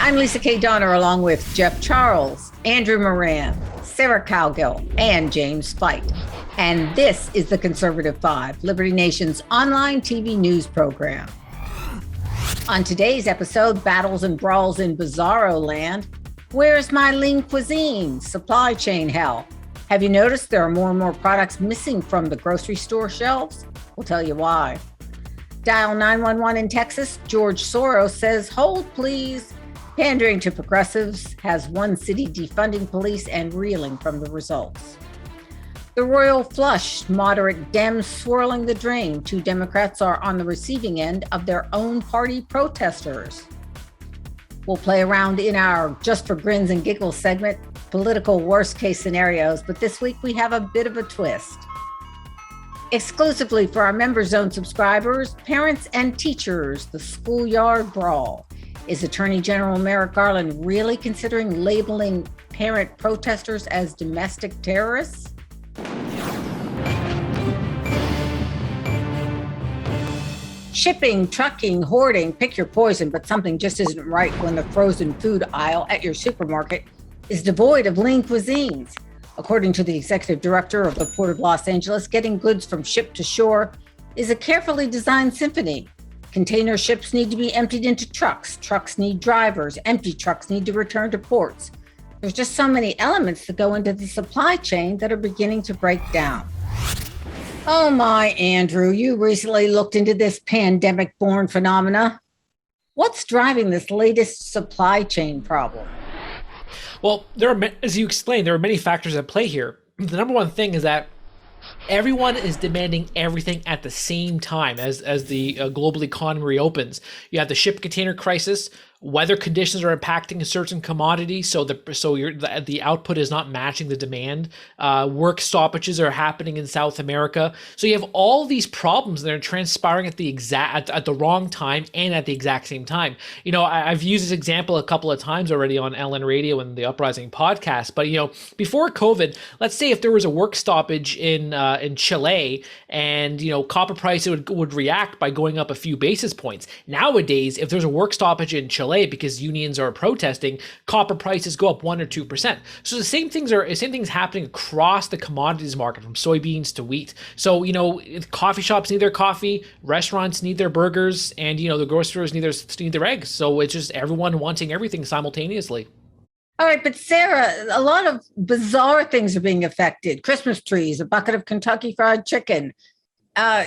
I'm Lisa K. Donner, along with Jeff Charles, Andrew Moran, Sarah Cowgill, and James Fight. And this is the Conservative Five, Liberty Nation's online TV news program. On today's episode, battles and brawls in Bizarro land. Where's my lean cuisine? Supply chain hell. Have you noticed there are more and more products missing from the grocery store shelves? We'll tell you why. Dial 911 in Texas. George Soros says, hold please. Pandering to progressives has one city defunding police and reeling from the results. The royal flush, moderate Dems swirling the drain. Two Democrats are on the receiving end of their own party protesters. We'll play around in our Just for Grins and Giggles segment, political worst case scenarios, but this week we have a bit of a twist. Exclusively for our Member Zone subscribers, parents and teachers, the schoolyard brawl. Is Attorney General Merrick Garland really considering labeling parent protesters as domestic terrorists? Shipping, trucking, hoarding, pick your poison, but something just isn't right when the frozen food aisle at your supermarket is devoid of lean cuisines. According to the executive director of the Port of Los Angeles, getting goods from ship to shore is a carefully designed symphony. Container ships need to be emptied into trucks. Trucks need drivers. Empty trucks need to return to ports. There's just so many elements that go into the supply chain that are beginning to break down. Oh my, Andrew, you recently looked into this pandemic-born phenomena. What's driving this latest supply chain problem? Well, as you explained, there are many factors at play here. The number one thing is that everyone is demanding everything at the same time as the global economy reopens. You have the ship container crisis. Weather conditions are impacting a certain commodity, so the output is not matching the demand. Work stoppages are happening in South America. So you have all these problems that are transpiring at the wrong time and at the exact same time. You know, I've used this example a couple of times already on LN Radio and the Uprising podcast. But you know, before COVID, let's say if there was a work stoppage in Chile, and you know, copper price would react by going up a few basis points. Nowadays, if there's a work stoppage in Chile because unions are protesting, copper prices go up 1 or 2%. So the same things happening across the commodities market, from soybeans to wheat. So you know, coffee shops need their coffee, restaurants need their burgers, and you know, the grocery stores need their eggs. So it's just everyone wanting everything simultaneously. All right, but Sarah, a lot of bizarre things are being affected. Christmas trees, a bucket of Kentucky Fried Chicken.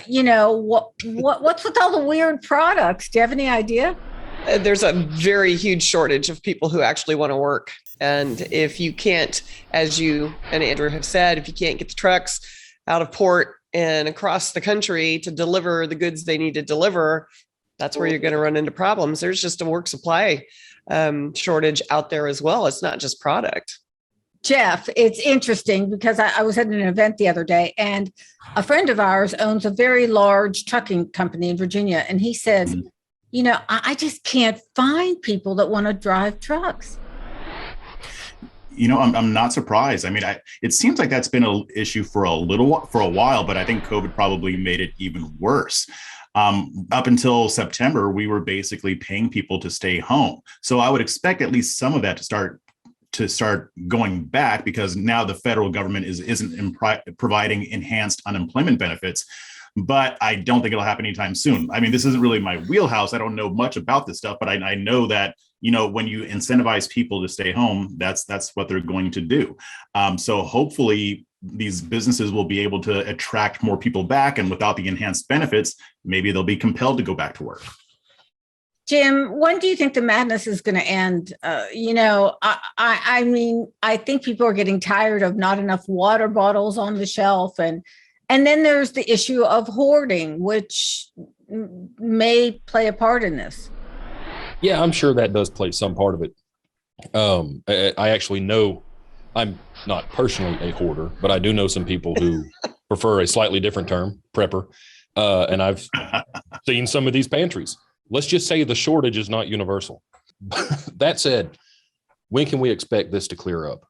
You know, what's with all the weird products? Do you have any idea? There's a very huge shortage of people who actually want to work. And if you can't, as you and Andrew have said, if you can't get the trucks out of port and across the country to deliver the goods they need to deliver, that's where you're going to run into problems. There's just a work supply shortage out there as well. It's not just product. Jeff, it's interesting because I was at an event the other day, and a friend of ours owns a very large trucking company in Virginia. And he said, you know, I just can't find people that want to drive trucks. You know, I'm not surprised. I mean, it seems like that's been an issue for a while, but I think COVID probably made it even worse. Up until September, we were basically paying people to stay home. So I would expect at least some of that to start going back, because now the federal government isn't providing enhanced unemployment benefits. But I don't think it'll happen anytime soon. I mean, this isn't really my wheelhouse. I don't know much about this stuff, but I know that, you know, when you incentivize people to stay home, that's what they're going to do. So hopefully these businesses will be able to attract more people back, and without the enhanced benefits, maybe they'll be compelled to go back to work. Jim, when do you think the madness is going to end? You know, I mean, I think people are getting tired of not enough water bottles on the shelf, and then there's the issue of hoarding, which may play a part in this. Yeah, I'm sure that does play some part of it. I actually know, I'm not personally a hoarder, but I do know some people who prefer a slightly different term, prepper. And I've seen some of these pantries. Let's just say the shortage is not universal. That said, when can we expect this to clear up?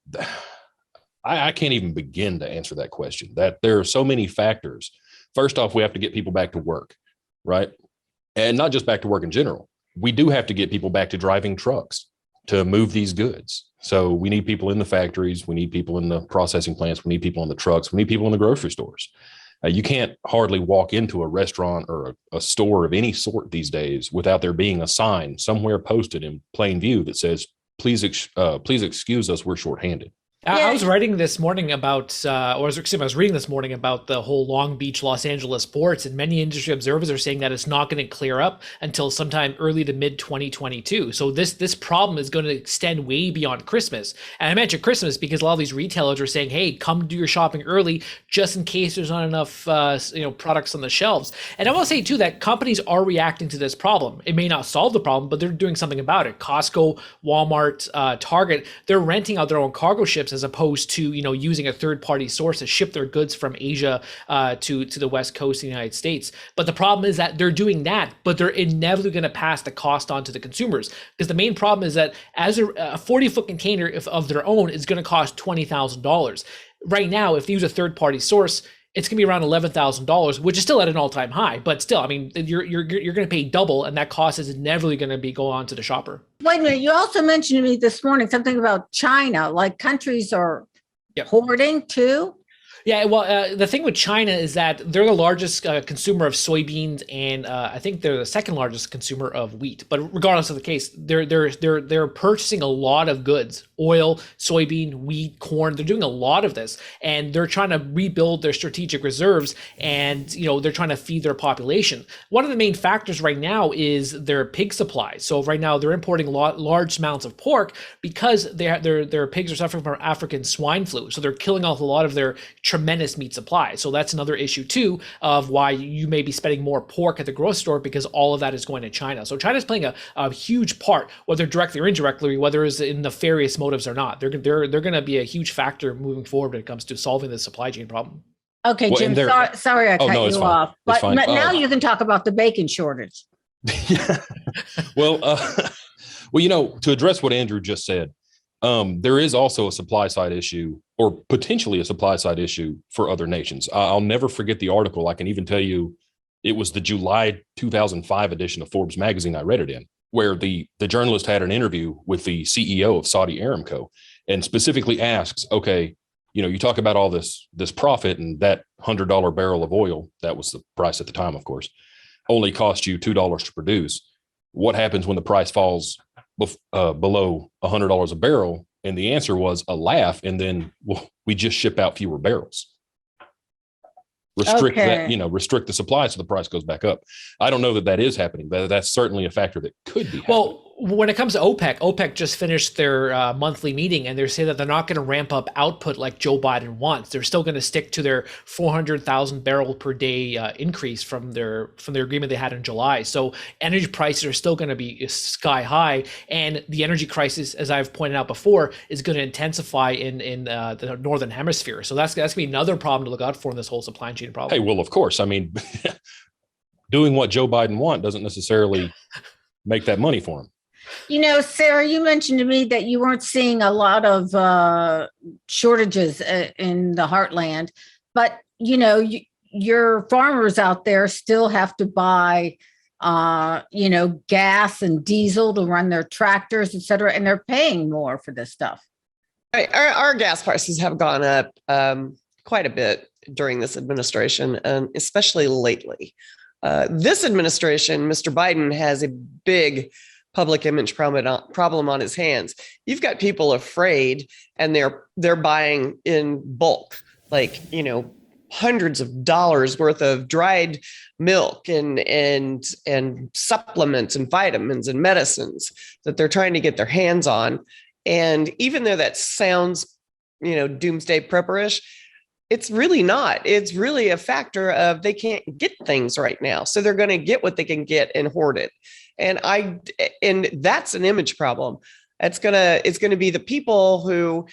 I can't even begin to answer that question. That there are so many factors. First off, we have to get people back to work, right? And not just back to work in general. We do have to get people back to driving trucks. to move these goods. So we need people in the factories. We need people in the processing plants. We need people in the trucks. We need people in the grocery stores. You can't hardly walk into a restaurant or a store of any sort these days without there being a sign somewhere posted in plain view that says, please excuse us, we're shorthanded. I was writing this morning about, I was reading this morning about the whole Long Beach, Los Angeles ports, and many industry observers are saying that it's not going to clear up until sometime early to mid 2022. So this problem is going to extend way beyond Christmas. And I mentioned Christmas because a lot of these retailers are saying, hey, come do your shopping early just in case there's not enough products on the shelves. And I will say too that companies are reacting to this problem. It may not solve the problem, but they're doing something about it. Costco, Walmart, Target, they're renting out their own cargo ships as opposed to using a third-party source to ship their goods from Asia to the West Coast of the United States. But the problem is that they're doing that, but they're inevitably going to pass the cost on to the consumers, because the main problem is that as a 40-foot container of their own is going to cost $20,000. Right now, if they use a third-party source, it's going to be around $11,000, which is still at an all-time high. But still, I mean, you're going to pay double, and that cost is inevitably going to be going on to the shopper. Wait a minute. You also mentioned to me this morning something about China, like countries are hoarding too. Yeah, well, the thing with China is that they're the largest consumer of soybeans, and I think they're the second largest consumer of wheat. But regardless of the case, they're purchasing a lot of goods: oil, soybean, wheat, corn. They're doing a lot of this, and they're trying to rebuild their strategic reserves, and they're trying to feed their population. One of the main factors right now is their pig supply. So right now they're importing large amounts of pork because their pigs are suffering from African swine flu. So they're killing off a lot of their tremendous meat supply. So that's another issue too of why you may be spending more pork at the grocery store, because all of that is going to China. So China's playing a huge part, whether directly or indirectly, whether it's in nefarious motives or not. They're going to be a huge factor moving forward when it comes to solving the supply chain problem. Okay, Jim, sorry I cut you off. But now you can talk about the bacon shortage. Well, to address what Andrew just said, there is also a supply side issue, or potentially a supply side issue for other nations. I'll never forget the article. I can even tell you it was the July 2005 edition of Forbes magazine I read it in, where the journalist had an interview with the CEO of Saudi Aramco and specifically asks, okay, you talk about all this profit, and that $100 barrel of oil, that was the price at the time, of course, only cost you $2 to produce. What happens when the price falls below $100 a barrel? And the answer was a laugh. And then we just ship out fewer barrels. Restrict the supply so the price goes back up. I don't know that is happening, but that's certainly a factor that could be happening. Well, when it comes to OPEC just finished their monthly meeting, and they're saying that they're not going to ramp up output like Joe Biden wants. They're still going to stick to their 400,000 barrel per day increase from their agreement they had in July. So energy prices are still going to be sky high, and the energy crisis, as I've pointed out before, is going to intensify in the northern hemisphere. So that's going to be another problem to look out for in this whole supply chain problem. Hey, well, of course. I mean, doing what Joe Biden wants doesn't necessarily make that money for him. Sarah, you mentioned to me that you weren't seeing a lot of shortages in the heartland, but your farmers out there still have to buy, gas and diesel to run their tractors, et cetera, and they're paying more for this stuff. Our gas prices have gone up quite a bit during this administration, and especially lately. This administration, Mr. Biden, has a big public image problem on his hands. You've got people afraid, and they're buying in bulk, like, hundreds of dollars worth of dried milk and supplements and vitamins and medicines that they're trying to get their hands on. And even though that sounds, doomsday prepperish, it's really not. It's really a factor of they can't get things right now. So they're going to get what they can get and hoard it. And that's an image problem. It's going to be the people who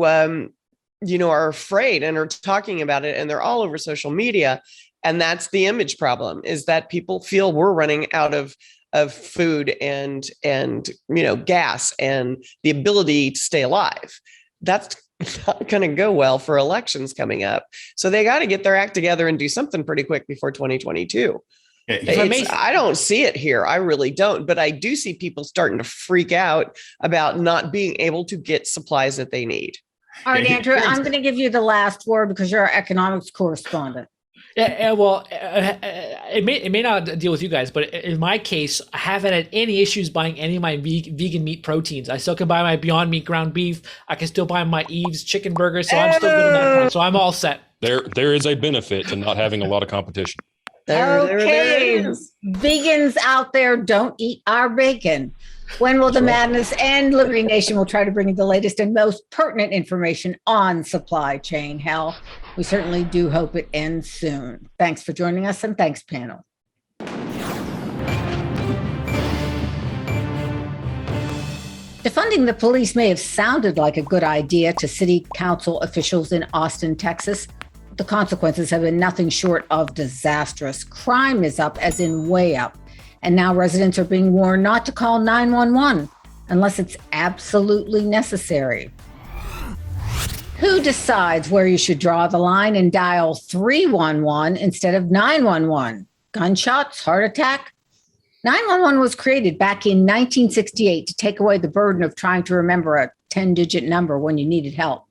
are afraid and are talking about it, and they're all over social media. And that's the image problem, is that people feel we're running out of food and gas and the ability to stay alive. That's not going to go well for elections coming up. So they got to get their act together and do something pretty quick before 2022. I don't see it here. I really don't. But I do see people starting to freak out about not being able to get supplies that they need. All right, Andrew, I'm going to give you the last word because you're our economics correspondent. Yeah, well, it may not deal with you guys, but in my case, I haven't had any issues buying any of my vegan meat proteins. I still can buy my Beyond Meat ground beef. I can still buy my Eve's chicken burger, so I'm still good on that front. So I'm all set. There is a benefit to not having a lot of competition. Okay, vegans out there, don't eat our bacon. When will the madness end? Liberty Nation will try to bring you the latest and most pertinent information on supply chain hell. We certainly do hope it ends soon. Thanks for joining us, and thanks, panel. Defunding the police may have sounded like a good idea to city council officials in Austin, Texas. The consequences have been nothing short of disastrous. Crime is up, as in way up. And now residents are being warned not to call 911 unless it's absolutely necessary. Who decides where you should draw the line and dial 311 instead of 911? Gunshots, heart attack? 911 was created back in 1968 to take away the burden of trying to remember a 10-digit number when you needed help.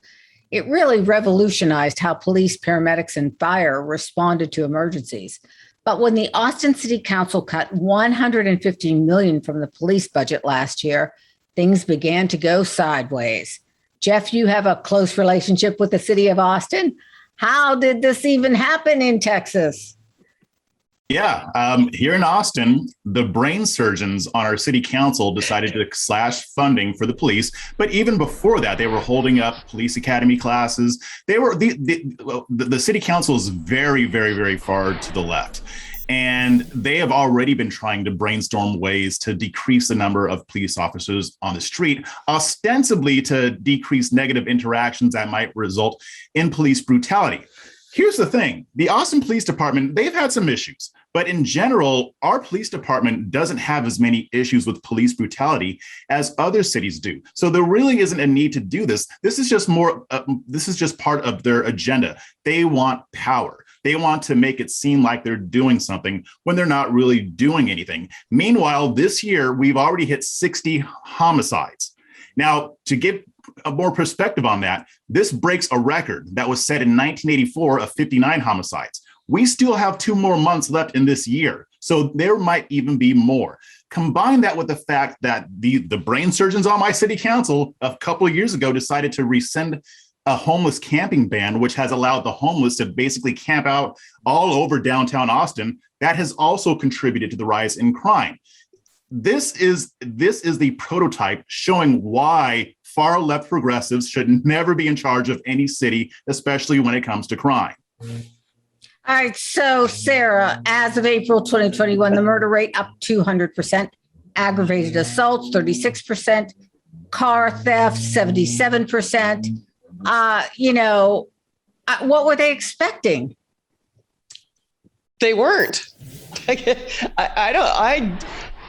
It really revolutionized how police, paramedics, and fire responded to emergencies. But when the Austin City Council cut $150 million from the police budget last year, things began to go sideways. Jeff, you have a close relationship with the city of Austin. How did this even happen in Texas? Yeah, here in Austin, the brain surgeons on our city council decided to slash funding for the police. But even before that, they were holding up police academy classes. They were the city council is very, very, very far to the left. And they have already been trying to brainstorm ways to decrease the number of police officers on the street, ostensibly to decrease negative interactions that might result in police brutality. Here's the thing. The Austin Police Department, they've had some issues. But in general, our police department doesn't have as many issues with police brutality as other cities do. So there really isn't a need to do this. This is just part of their agenda. They want power. They want to make it seem like they're doing something when they're not really doing anything. Meanwhile, this year, we've already hit 60 homicides. Now, to give a more perspective on that, this breaks a record that was set in 1984 of 59 homicides. We still have 2 more months left in this year, so there might even be more. Combine that with the fact that the brain surgeons on my city council a couple of years ago decided to rescind a homeless camping ban, which has allowed the homeless to basically camp out all over downtown Austin. That has also contributed to the rise in crime. This is the prototype showing why far left progressives should never be in charge of any city, especially when it comes to crime. All right. So, Sarah, as of April 2021, the murder rate up 200%, aggravated assaults 36%, car theft 77%. What were they expecting? They weren't.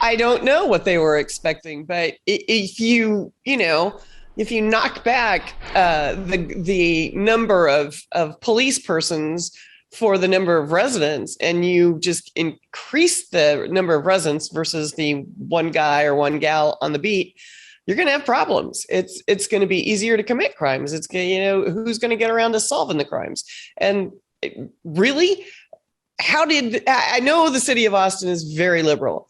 I don't know what they were expecting, but if you knock back the number of police persons for the number of residents, and you just increase the number of residents versus the one guy or one gal on the beat, you're going to have problems. It's going to be easier to commit crimes. It's who's going to get around to solving the crimes? And really, I know the city of Austin is very liberal,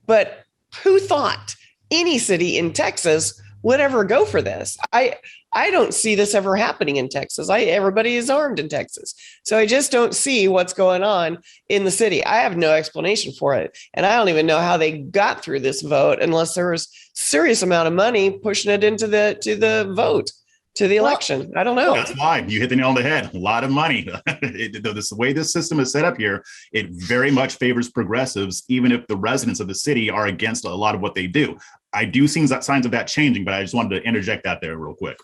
but who thought any city in Texas would ever go for this? I don't see this ever happening in Texas. Everybody is armed in Texas. So I just don't see what's going on in the city. I have no explanation for it. And I don't even know how they got through this vote unless there was serious amount of money pushing it into the vote, to the election. I don't know. That's why you hit the nail on the head. A lot of money. The way this system is set up here, it very much favors progressives, even if the residents of the city are against a lot of what they do. I do see signs of that changing, but I just wanted to interject that there real quick.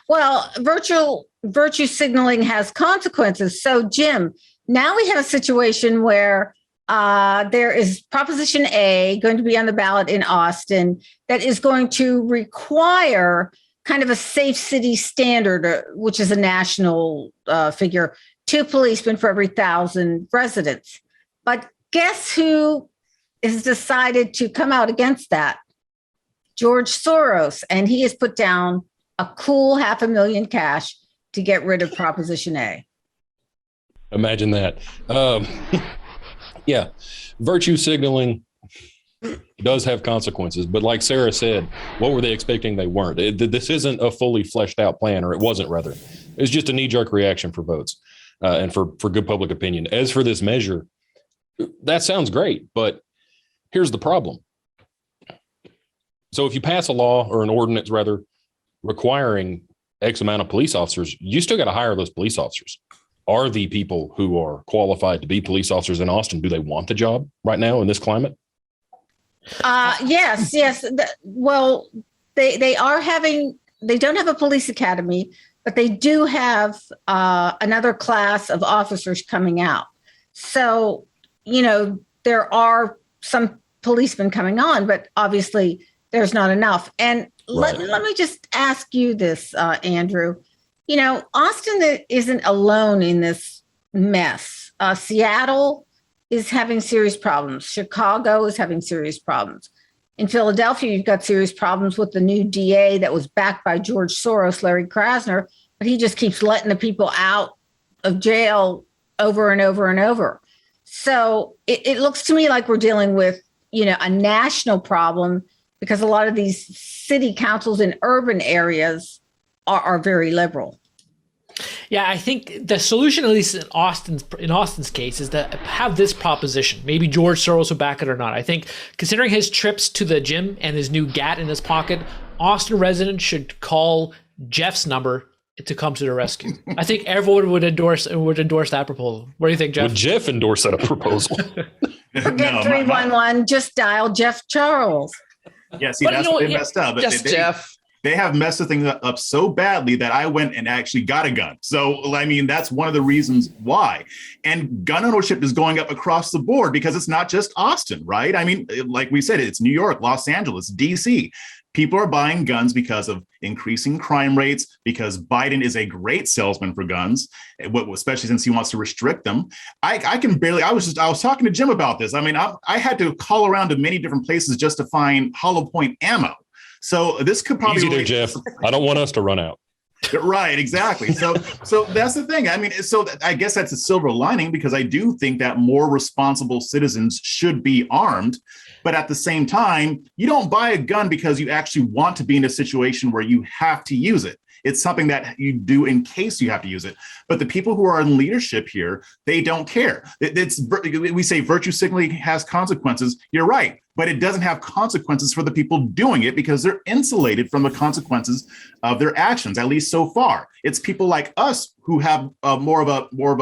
Well, virtue signaling has consequences. So, Jim, now we have a situation where there is Proposition A going to be on the ballot in Austin that is going to require kind of a safe city standard, which is a national figure, 2 policemen for every 1,000 residents. But guess who has decided to come out against that? George Soros. And he has put down a cool $500,000 cash to get rid of Proposition A. Imagine that. Yeah, virtue signaling does have consequences, but like Sarah said, what were they expecting? They weren't. This isn't a fully fleshed out plan, or it wasn't rather. It was just a knee-jerk reaction for votes and for good public opinion. As for this measure, that sounds great, but here's the problem. So if you pass a law or an ordinance rather requiring X amount of police officers, you still got to hire those police officers. Are the people who are qualified to be police officers in Austin, do they want the job right now in this climate? Yes. Well, they don't have a police academy, but they do have another class of officers coming out. So, there are some policemen coming on, but obviously there's not enough. And let me just ask you this, Andrew. Austin isn't alone in this mess. Seattle is having serious problems. Chicago is having serious problems. In Philadelphia, you've got serious problems with the new DA that was backed by George Soros, Larry Krasner, but he just keeps letting the people out of jail over and over and over. So it looks to me like we're dealing with, a national problem because a lot of these city councils in urban areas are very liberal. Yeah, I think the solution, at least in Austin's case, is to have this proposition. Maybe George Soros will back it or not. I think considering his trips to the gym and his new GAT in his pocket, Austin residents should call Jeff's number to come to the rescue. I think everyone would endorse that proposal. What do you think, Jeff? Would Jeff endorse that proposal? Forget 311. Just dial Jeff Charles. Yeah, see, that's what they messed up. Just Jeff. They have messed the thing up so badly that I went and actually got a gun. So, that's one of the reasons why. And gun ownership is going up across the board because it's not just Austin, right? Like we said, it's New York, Los Angeles, DC. People are buying guns because of increasing crime rates, because Biden is a great salesman for guns, especially since he wants to restrict them. I was talking to Jim about this. I had to call around to many different places just to find hollow point ammo. So this could probably easy there, Jeff. I don't want us to run out. Right, exactly. So that's the thing. I guess that's a silver lining because I do think that more responsible citizens should be armed. But at the same time, you don't buy a gun because you actually want to be in a situation where you have to use it. It's something that you do in case you have to use it. But the people who are in leadership here, they don't care. We say virtue signaling has consequences. You're right. But it doesn't have consequences for the people doing it because they're insulated from the consequences of their actions, at least so far. It's people like us who have more of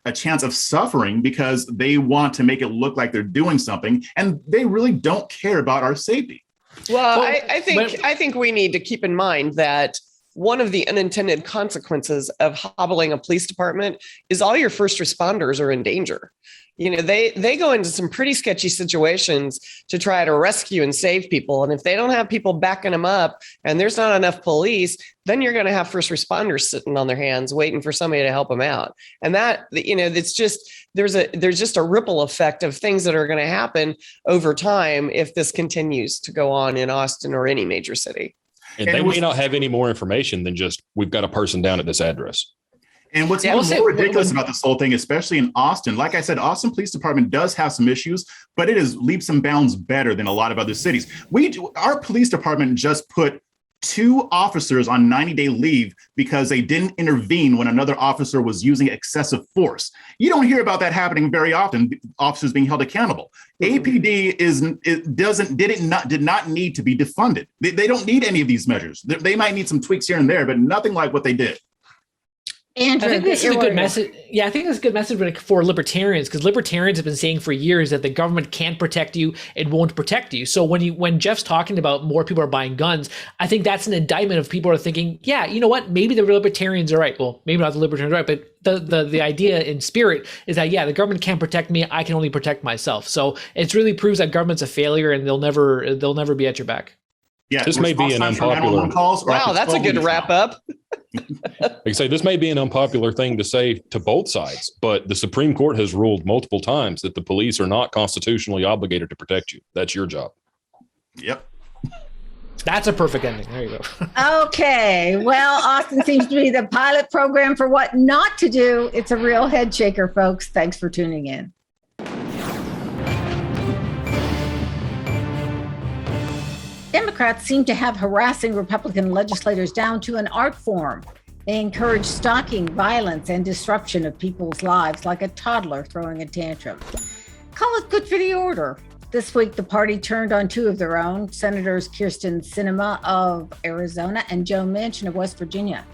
a chance of suffering because they want to make it look like they're doing something, and they really don't care about our safety. Well, I think we need to keep in mind that one of the unintended consequences of hobbling a police department is all your first responders are in danger. They go into some pretty sketchy situations to try to rescue and save people. And if they don't have people backing them up and there's not enough police, then you're going to have first responders sitting on their hands waiting for somebody to help them out. And that, it's just, there's just a ripple effect of things that are going to happen over time if this continues to go on in Austin or any major city. And they may not have any more information than just, we've got a person down at this address. And what's even more ridiculous about this whole thing, especially in Austin, like I said, Austin Police Department does have some issues, but it is leaps and bounds better than a lot of other cities. Our police department just put 2 officers on 90-day leave because they didn't intervene when another officer was using excessive force. You don't hear about that happening very often, officers being held accountable. APD did not need to be defunded. They don't need any of these measures. They might need some tweaks here and there, but nothing like what they did. Andrew, I think this is a good message. Yeah, I think it's a good message for libertarians because libertarians have been saying for years that the government can't protect you, it won't protect you. So when Jeff's talking about more people are buying guns, I think that's an indictment of people are thinking, yeah, you know what, maybe the libertarians are right. Well, maybe not the libertarians are right, but the idea in spirit is that, yeah, the government can't protect me, I can only protect myself. So it really proves that government's a failure and they'll never be at your back. Yeah, this may be an unpopular calls. Wow, that's a good wrap up. Like I say, this may be an unpopular thing to say to both sides, but the Supreme Court has ruled multiple times that the police are not constitutionally obligated to protect you. That's your job. Yep. That's a perfect ending. There you go. Okay. Well, Austin seems to be the pilot program for what not to do. It's a real head shaker, folks. Thanks for tuning in. Democrats seem to have harassing Republican legislators down to an art form. They encourage stalking, violence, and disruption of people's lives like a toddler throwing a tantrum. Call it good for the order. This week, the party turned on two of their own, Senators Kyrsten Sinema of Arizona and Joe Manchin of West Virginia.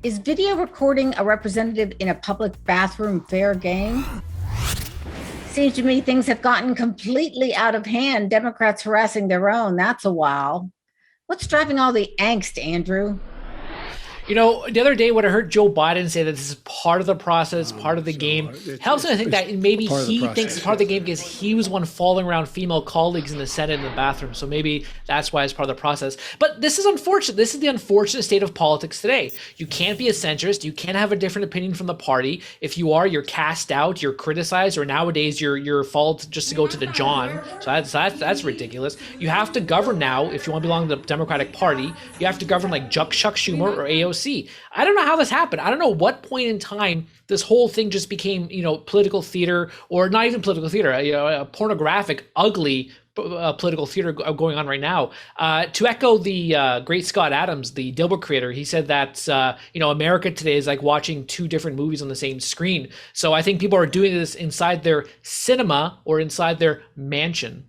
Is video recording a representative in a public bathroom fair game? Seems to me things have gotten completely out of hand. Democrats harassing their own. That's a wow. What's driving all the angst, Andrew? You know, the other day when I heard Joe Biden say that this is part of the process, part of the game, helps me to think that maybe he thinks it's part of the game because he was one following around female colleagues in the Senate in the bathroom. So maybe that's why it's part of the process. But this is unfortunate. This is the unfortunate state of politics today. You can't be a centrist. You can't have a different opinion from the party. If you are, you're cast out, you're criticized, or nowadays you're followed just to go to the John. So that's ridiculous. You have to govern now if you want to belong to the Democratic Party. You have to govern like Chuck Schumer or AOC. I don't know how this happened. I don't know what point in time this whole thing just became, political theater, or not even political theater, a pornographic, ugly political theater going on right now. To echo the great Scott Adams, the Dilbert creator, he said that, America today is like watching two different movies on the same screen. So I think people are doing this inside their cinema or inside their mansion.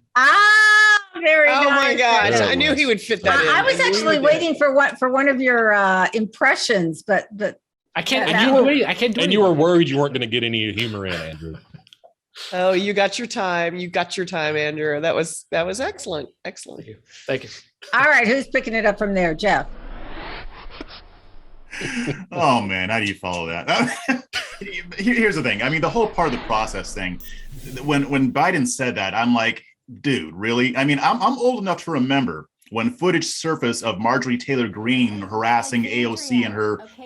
Very nice. Oh my gosh, I knew he would fit that in. I was actually waiting for one of your impressions, but I can't. I can't do it. And you were worried you weren't going to get any humor in, Andrew. Oh, you got your time. You got your time, Andrew. That was excellent. Excellent. Thank you. All right, who's picking it up from there, Jeff? Oh man, how do you follow that? Here's the thing. I mean, the whole part of the process thing. When Biden said that, I'm like, dude, really? I mean, I'm old enough to remember when footage surfaced of Marjorie Taylor Greene harassing AOC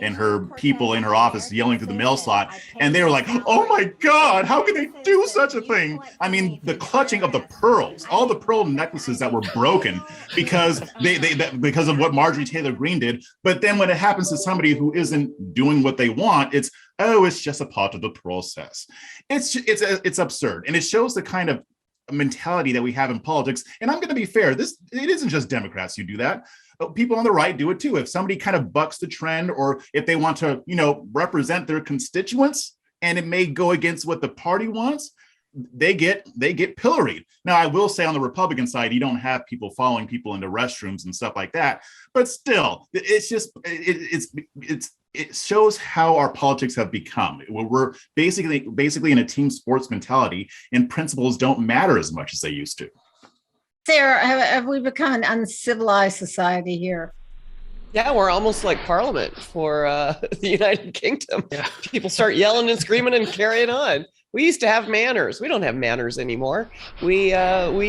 and her people in her office, yelling through the mail slot, and they were like, "Oh my God, how can they do such a thing?" I mean, the clutching of the pearls, all the pearl necklaces that were broken because because of what Marjorie Taylor Greene did. But then when it happens to somebody who isn't doing what they want, it's just a part of the process. It's absurd, and it shows the kind of mentality that we have in politics. And I'm going to be fair, it isn't just Democrats who do that. People on the right do it too. If somebody kind of bucks the trend, or if they want to, represent their constituents, and it may go against what the party wants, they get pilloried. Now, I will say on the Republican side, you don't have people following people into restrooms and stuff like that. But still, it's just it shows how our politics have become. We're basically in a team sports mentality, and principles don't matter as much as they used to. Sarah, have we become an uncivilized society here? Yeah, we're almost like Parliament for the United Kingdom. Yeah. People start yelling and screaming and carrying on. We used to have manners. We don't have manners anymore. We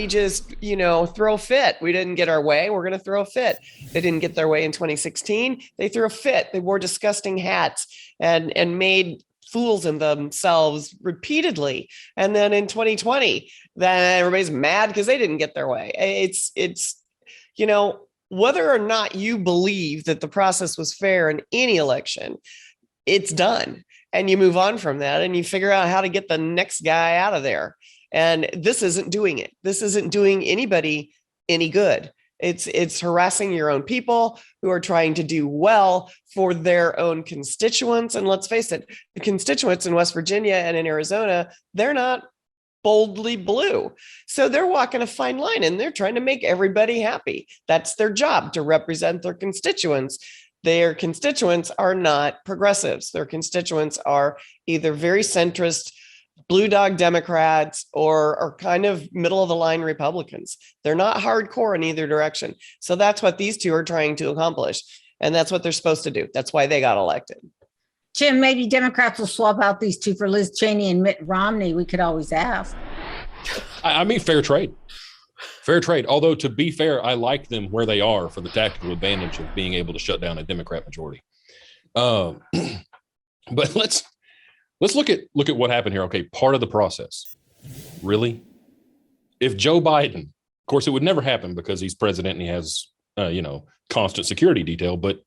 just, throw a fit. We didn't get our way. We're going to throw a fit. They didn't get their way in 2016. They threw a fit. They wore disgusting hats and made fools of themselves repeatedly. And then in 2020, then everybody's mad because they didn't get their way. It's whether or not you believe that the process was fair in any election, it's done. And you move on from that and you figure out how to get the next guy out of there. And this isn't doing it. This isn't doing anybody any good. It's harassing your own people who are trying to do well for their own constituents. And let's face it, the constituents in West Virginia and in Arizona, they're not boldly blue. So they're walking a fine line and they're trying to make everybody happy. That's their job, to represent their constituents. Their constituents are not progressives. Their constituents are either very centrist, blue dog Democrats, or kind of middle of the line Republicans. They're not hardcore in either direction. So that's what these two are trying to accomplish. And that's what they're supposed to do. That's why they got elected. Jim, maybe Democrats will swap out these two for Liz Cheney and Mitt Romney. We could always ask. I mean, fair trade. Fair trade. Although, to be fair, I like them where they are for the tactical advantage of being able to shut down a Democrat majority. But let's look at what happened here. Okay, part of the process. Really? If Joe Biden, of course, it would never happen because he's president and he has, constant security detail. But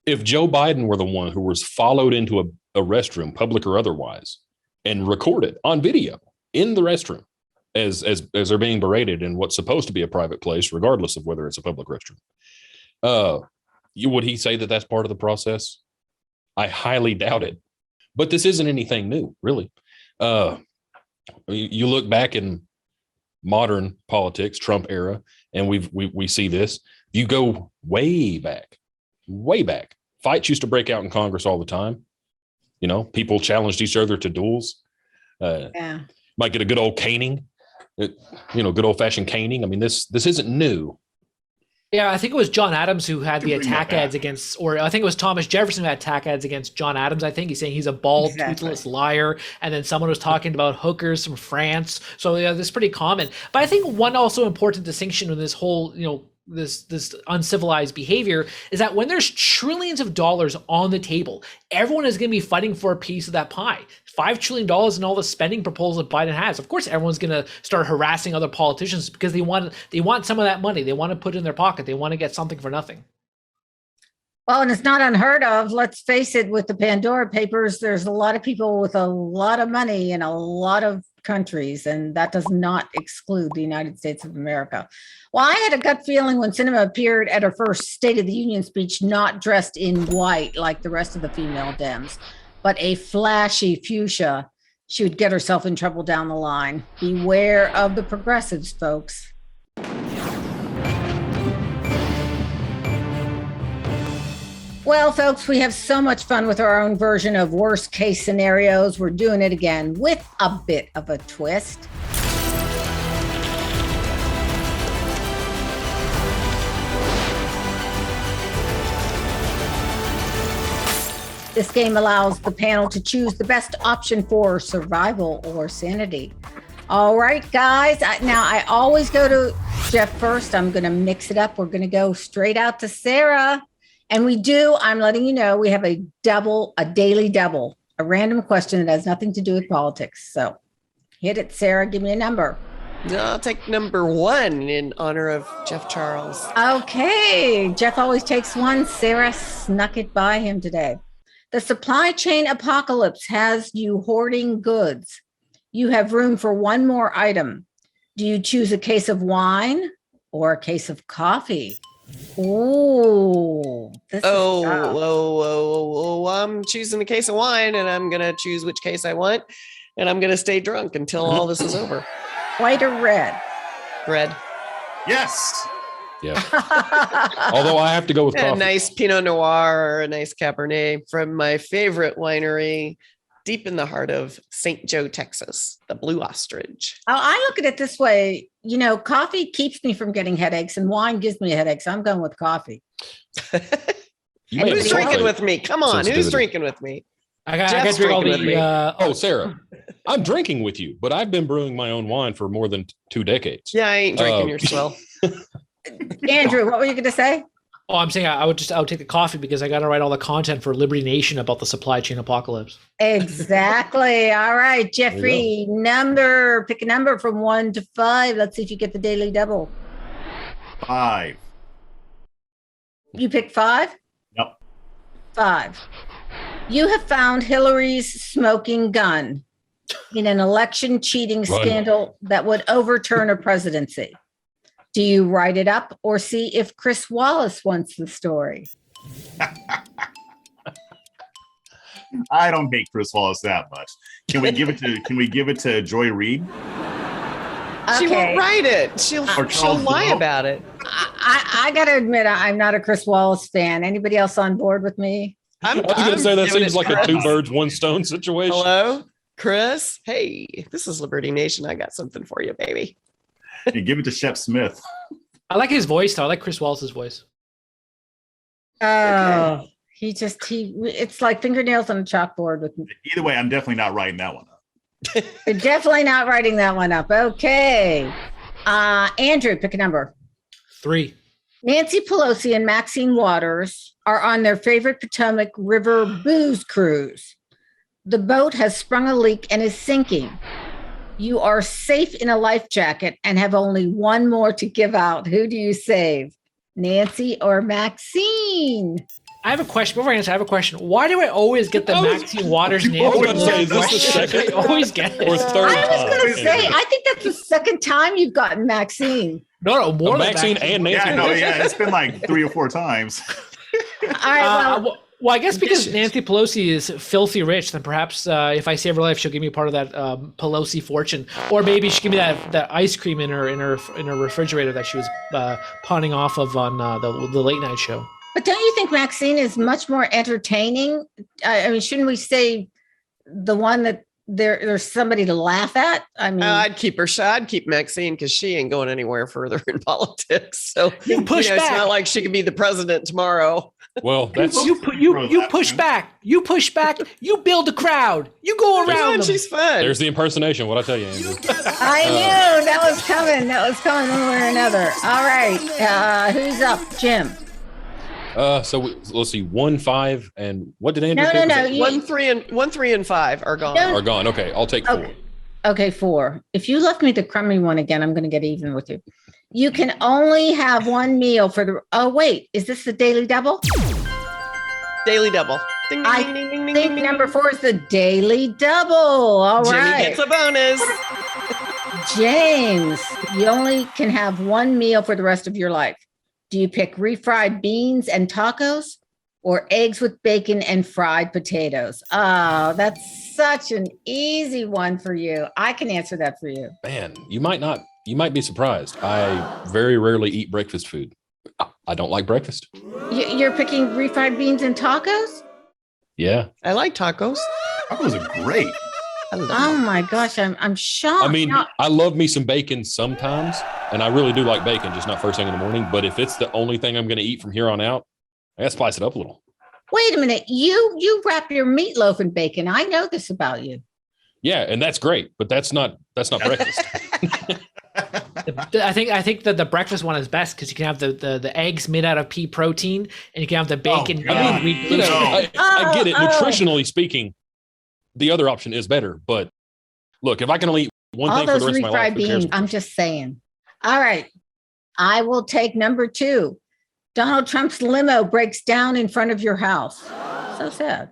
if Joe Biden were the one who was followed into a restroom, public or otherwise, and recorded on video in the restroom as they're being berated in what's supposed to be a private place, regardless of whether it's a public restroom, would he say that that's part of the process? I highly doubt it. But this isn't anything new, really. You look back in modern politics, Trump era, and we see this. You go way back. Fights used to break out in Congress all the time. People challenged each other to duels. Might get a good old caning. Good old fashioned caning. I mean, this isn't new. Yeah, I think it was John Adams who had the attack ads against, or I think it was Thomas Jefferson who had attack ads against John Adams. I think he's saying he's a bald, toothless liar. And then someone was talking about hookers from France. So yeah, that's pretty common. But I think one also important distinction in this whole, this uncivilized behavior is that when there's trillions of dollars on the table, everyone is going to be fighting for a piece of that pie. $5 trillion and all the spending proposals that Biden has. Of course, everyone's going to start harassing other politicians because they want some of that money. They want to put it in their pocket. They want to get something for nothing. Well, and it's not unheard of. Let's face it, with the Pandora Papers, there's a lot of people with a lot of money in a lot of countries, and that does not exclude the United States of America. Well, I had a gut feeling when Sinema appeared at her first State of the Union speech, not dressed in white like the rest of the female Dems, but a flashy fuchsia, she would get herself in trouble down the line. Beware of the progressives, folks. Well, folks, we have so much fun with our own version of worst case scenarios. We're doing it again with a bit of a twist. This game allows the panel to choose the best option for survival or sanity. All right, guys. Now, I always go to Jeff first. I'm going to mix it up. We're going to go straight out to Sarah. And I'm letting you know, we have a daily double, a random question that has nothing to do with politics. So hit it, Sarah. Give me a number. I'll take number 1 in honor of Jeff Charles. Okay. Jeff always takes 1. Sarah snuck it by him today. The supply chain apocalypse has you hoarding goods. You have room for one more item. Do you choose a case of wine or a case of coffee? I'm choosing a case of wine, and I'm going to choose which case I want, and I'm going to stay drunk until all this is over. White or red? Red. Yes. Yeah. Although I have to go with coffee. A nice Pinot Noir or a nice Cabernet from my favorite winery deep in the heart of St. Joe, Texas, the Blue Ostrich. I look at it this way. Coffee keeps me from getting headaches and wine gives me a headache. So I'm going with coffee. Who's drinking with me? Come on. Who's drinking with me? I got drink all the. Sarah, I'm drinking with you, but I've been brewing my own wine for more than 2 decades. Yeah, I ain't drinking your swill. Andrew, what were you going to say? Oh, I'm saying I would take the coffee because I got to write all the content for Liberty Nation about the supply chain apocalypse. Exactly. All right, Jeffrey, pick a number from 1 to 5. Let's see if you get the daily double. 5. You pick 5? Yep. 5. You have found Hillary's smoking gun in an election cheating scandal that would overturn a presidency. Do you write it up or see if Chris Wallace wants the story? I don't hate Chris Wallace that much. Can we give it to Joy Reid? Okay. She won't write it. She'll lie about it. I got to admit, I'm not a Chris Wallace fan. Anybody else on board with me? I was going to say that seems like a 2 birds, 1 stone situation. Hello, Chris. Hey, this is Liberty Nation. I got something for you, baby. You give it to Shep Smith. I like his voice, though. I like Chris Wallace's voice. Oh, it's like fingernails on a chalkboard with me. Either way, I'm definitely not writing that one up. You're definitely not writing that one up. Okay. Andrew, pick a number. 3. Nancy Pelosi and Maxine Waters are on their favorite Potomac River booze cruise. The boat has sprung a leak and is sinking. You are safe in a life jacket and have only one more to give out. Who do you save, Nancy or Maxine? I have a question. Before I answer, I have a question. Why do I always get the Maxine Waters name? I was going to say, is this the second I always get it. or third I was going to time? say, I think that's the second time you've gotten Maxine. No, more than Maxine and Nancy. Yeah, no, yeah, it's been like 3 or 4 times. All right, well, I guess because Nancy Pelosi is filthy rich, then perhaps if I save her life, she'll give me part of that Pelosi fortune, or maybe she'll give me that ice cream in her refrigerator that she was pawning off of on the late night show. but don't you think Maxine is much more entertaining? I mean, shouldn't we say the one that there's somebody to laugh at? I mean, I'd keep Maxine because she ain't going anywhere further in politics. So You push it's back. not like she could be the president tomorrow. Well, that's You push back. You push back. You build a crowd. You go around them. She's fun. there's the impersonation. What I tell you, Andrew. I knew that was coming. That was coming one way or another. All right, who's up, Jim? Let's see, 1, 5, and what did Andrew? No, pick? no, no. Was You- 1, 3, and 5 are gone. No. Are gone. Okay, I'll take 4. Okay. Okay, 4. If you left me the crummy one again, I'm going to get even with you. You can only have one meal for the. Oh wait, is this the daily double? Daily double. Ding, ding, I ding, ding, ding, ding, think ding. number 4 is the daily double. All Jimmy right, gets a bonus. James, you only can have one meal for the rest of your life. Do you pick refried beans and tacos or eggs with bacon and fried potatoes? Oh, that's such an easy one for you. I can answer that for you. Man, you might be surprised. I very rarely eat breakfast food. I don't like breakfast. You're picking refried beans and tacos? Yeah. I like tacos. Tacos are great. I love Oh them. my gosh, I'm shocked. I mean, Now, I love me some bacon sometimes, and I really do like bacon, just not first thing in the morning. But if it's the only thing I'm going to eat from here on out, I got to spice it up a little. wait a minute. You wrap your meatloaf in bacon. I know this about you. Yeah, and that's great, but that's not breakfast. I think that the breakfast one is best because you can have the eggs made out of pea protein, and you can have the bacon. God. I mean, wheat you know, gluten. I get it. Oh. Nutritionally speaking, the other option is better. But look, if I can only eat one All thing for the those rest of my life, refried who cares? beans. I'm just saying. All right. I will take number 2. Donald Trump's limo breaks down in front of your house. So sad.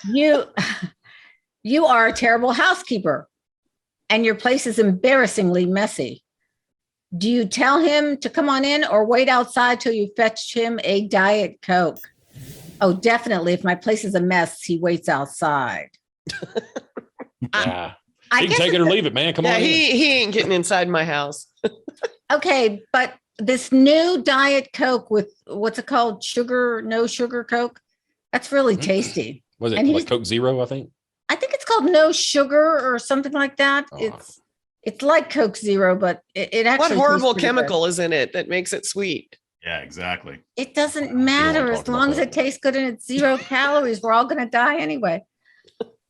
You are a terrible housekeeper and your place is embarrassingly messy. Do you tell him to come on in or wait outside till you fetch him a Diet Coke? Oh, definitely. If my place is a mess, he waits outside. Yeah. I You can guess take it or it's- leave it, man. Come Yeah, on. in. he ain't getting inside my house. Okay, but this new Diet Coke with what's it called? No sugar Coke. That's really tasty. Was it and like he's- Coke Zero, I think? I think it's called no sugar or something like that. Oh. It's like Coke Zero, but it actually What tastes horrible pretty good. chemical is in it that makes it sweet? Yeah, exactly. It doesn't don't matter talk as long about as that. it tastes good and it's 0 calories. We're all going to die anyway.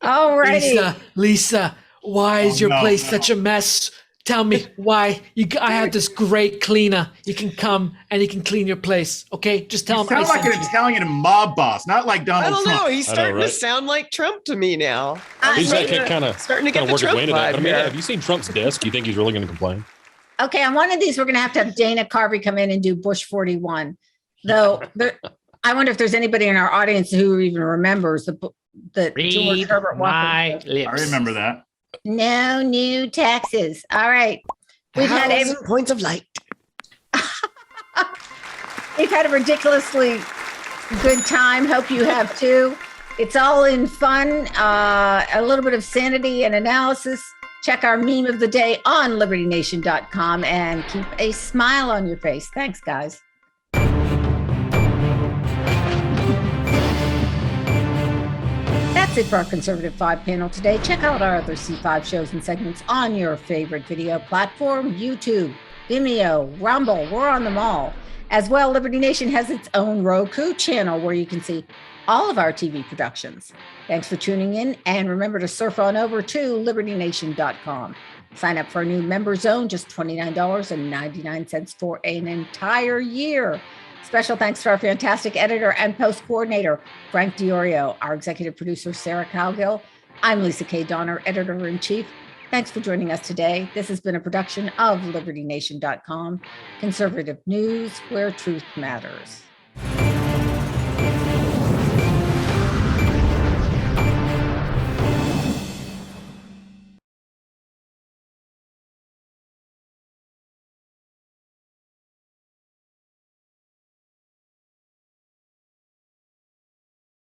All righty. Lisa, why is your no, place no. such a mess? Tell me why. I have this great cleaner. You can come and he can clean your place. Okay, just tell You him. I sound like sent an you. Italian mob boss, not like I Donald don't Trump. know. He's I know, starting to right? sound like Trump to me now. He's Wait, kind of Starting to get the work his Trump way into that. But I vibe mean, here. have you seen Trump's desk? You think he's really going to complain? Okay, on one of these, we're going to have Dana Carvey come in and do Bush 41. Though, I wonder if there's anybody in our audience who even remembers the George Read Herbert Walker. my lips. I remember that. No new taxes. All right. We've had a Points of light. ridiculously good time. Hope you have too. It's all in fun, a little bit of sanity and analysis. Check our meme of the day on libertynation.com and keep a smile on your face. Thanks, guys. That's it for our Conservative 5 panel today. Check out our other C5 shows and segments on your favorite video platform, YouTube, Vimeo, Rumble. We're on them all. As well, Liberty Nation has its own Roku channel where you can see all of our TV productions. Thanks for tuning in, and remember to surf on over to libertynation.com. Sign up for a new member zone, just $29.99 for an entire year. Special thanks to our fantastic editor and post coordinator, Frank Diorio, our executive producer, Sarah Cowgill. I'm Lisa K. Donner, editor-in-chief. Thanks for joining us today. This has been a production of LibertyNation.com, conservative news where truth matters.